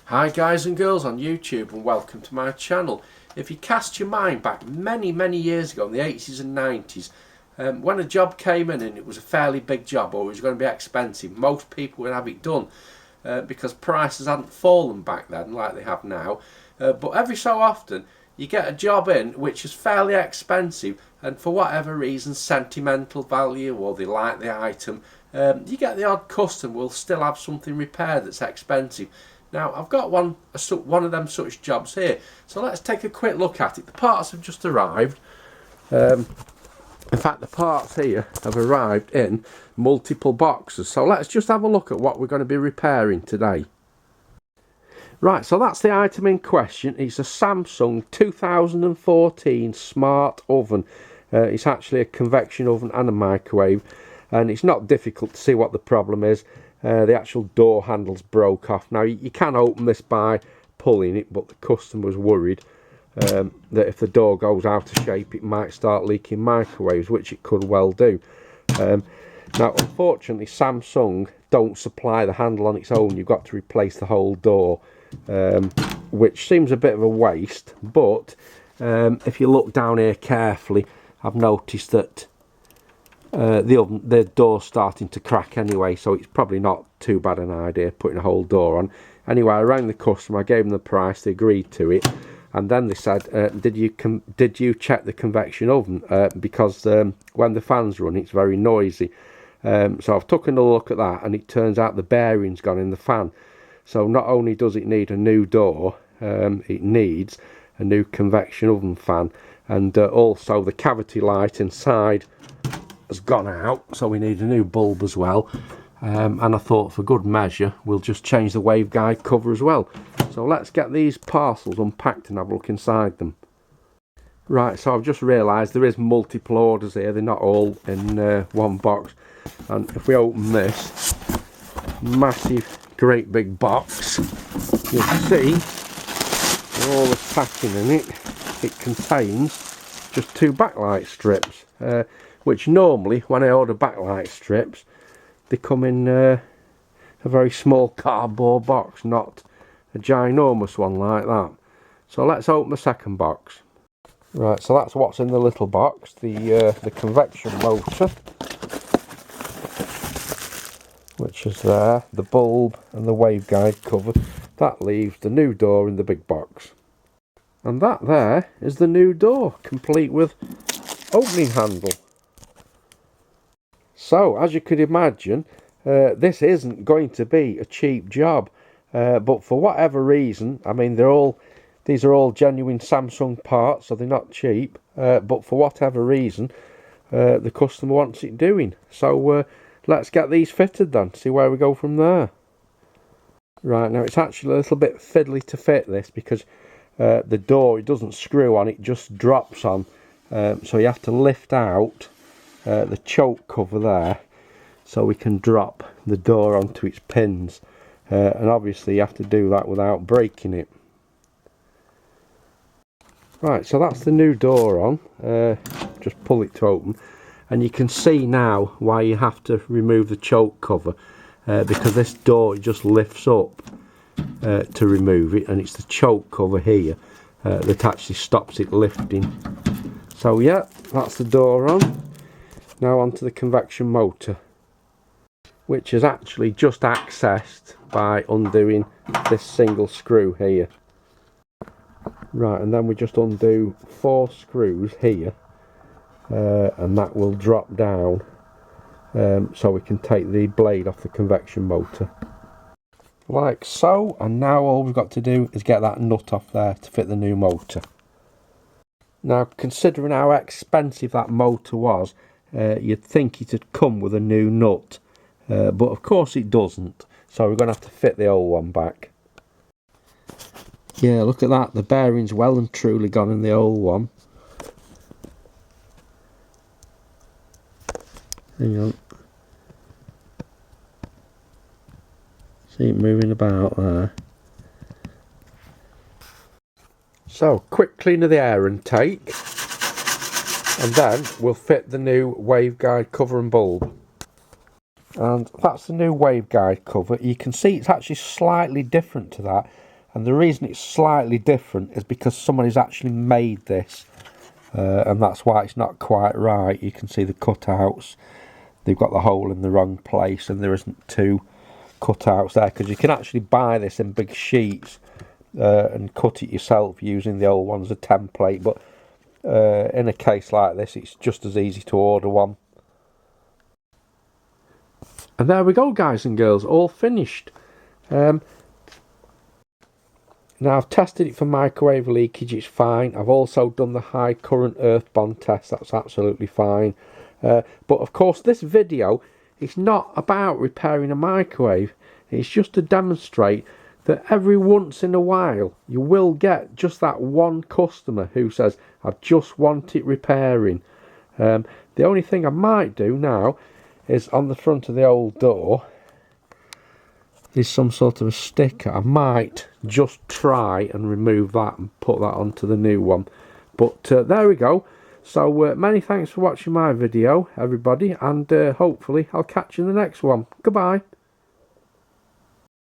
Hi guys and girls on YouTube and welcome to my channel. If you cast your mind back many years ago in the 80s and 90s, when a job came in and it was a fairly big job or it was going to be expensive, most people would have it done because prices hadn't fallen back then like they have now. But every so often you get a job in which is fairly expensive, and for whatever reason, sentimental value, or they like the item, you get the odd customer will still have something repaired that's expensive. Now I've got one of them such jobs here, so let's take a quick look at it. The parts have just arrived. In fact, the parts here have arrived in multiple boxes, so let's just have a look at what we're going to be repairing today. Right, so that's the item in question. It's a Samsung 2014 smart oven. It's actually a convection oven and a microwave, and it's not difficult to see what the problem is. The actual door handles broke off. Now you can open this by pulling it, but the customer was worried that if the door goes out of shape it might start leaking microwaves, which it could well do. Now unfortunately Samsung don't supply the handle on its own. You've got to replace the whole door, which seems a bit of a waste, but if you look down here carefully, I've noticed that the door's starting to crack anyway, so it's probably not too bad an idea putting a whole door on. Anyway, I rang the customer, I gave them the price, they agreed to it, and then they said, did you check the convection oven, because when the fans run it's very noisy. So I've taken a look at that, and it turns out the bearing's gone in the fan. So not only does it need a new door, it needs a new convection oven fan, and also the cavity light inside has gone out, so we need a new bulb as well. And I thought for good measure we'll just change the waveguide cover as well. So let's get these parcels unpacked and have a look inside them. Right, so I've just realised there is multiple orders here, they're not all in one box. And if we open this massive great big box, you'll see all the packing in it. It contains just 2 backlight strips, which normally when I order backlight strips they come in a very small cardboard box, not a ginormous one like that. So let's open the second box. Right, so that's what's in the little box, the convection motor, which is there, the bulb and the waveguide cover. That leaves the new door in the big box. And that there is the new door, complete with opening handle. So, as you could imagine, this isn't going to be a cheap job. But for whatever reason, I mean, these are all genuine Samsung parts, so they're not cheap. But for whatever reason, the customer wants it doing. So, let's get these fitted then, see where we go from there. Right, now it's actually a little bit fiddly to fit this because the door, it doesn't screw on, it just drops on. So you have to lift out the choke cover there so we can drop the door onto its pins. And obviously you have to do that without breaking it. Right, so that's the new door on. Just pull it to open. And you can see now why you have to remove the choke cover, because this door just lifts up to remove it, and it's the choke cover here that actually stops it lifting. So yeah, that's the door on. Now onto the convection motor, which is actually just accessed by undoing this single screw here. Right, and then we just undo 4 screws here. And that will drop down so we can take the blade off the convection motor like so, and now all we've got to do is get that nut off there to fit the new motor. Now, considering how expensive that motor was, you'd think it had come with a new nut, but of course it doesn't, so we're going to have to fit the old one back. Yeah, look at that, the bearing's well and truly gone in the old one. Hang on. See it moving about there. So, quick clean of the air intake, and then we'll fit the new waveguide cover and bulb. And that's the new waveguide cover. You can see it's actually slightly different to that. And the reason it's slightly different is because somebody's actually made this, and that's why it's not quite right. You can see the cutouts, they've got the hole in the wrong place, and there isn't two cutouts there, because you can actually buy this in big sheets and cut it yourself using the old one as a template, but in a case like this it's just as easy to order one. And there we go, guys and girls, all finished. Now I've tested it for microwave leakage, it's fine. I've also done the high current earth bond test, that's absolutely fine. But of course this video is not about repairing a microwave, it's just to demonstrate that every once in a while you will get just that one customer who says, I just want it repairing. The only thing I might do now is on the front of the old door is some sort of a sticker. I might just try and remove that and put that onto the new one. But there we go. So many thanks for watching my video, everybody, and hopefully I'll catch you in the next one. Goodbye.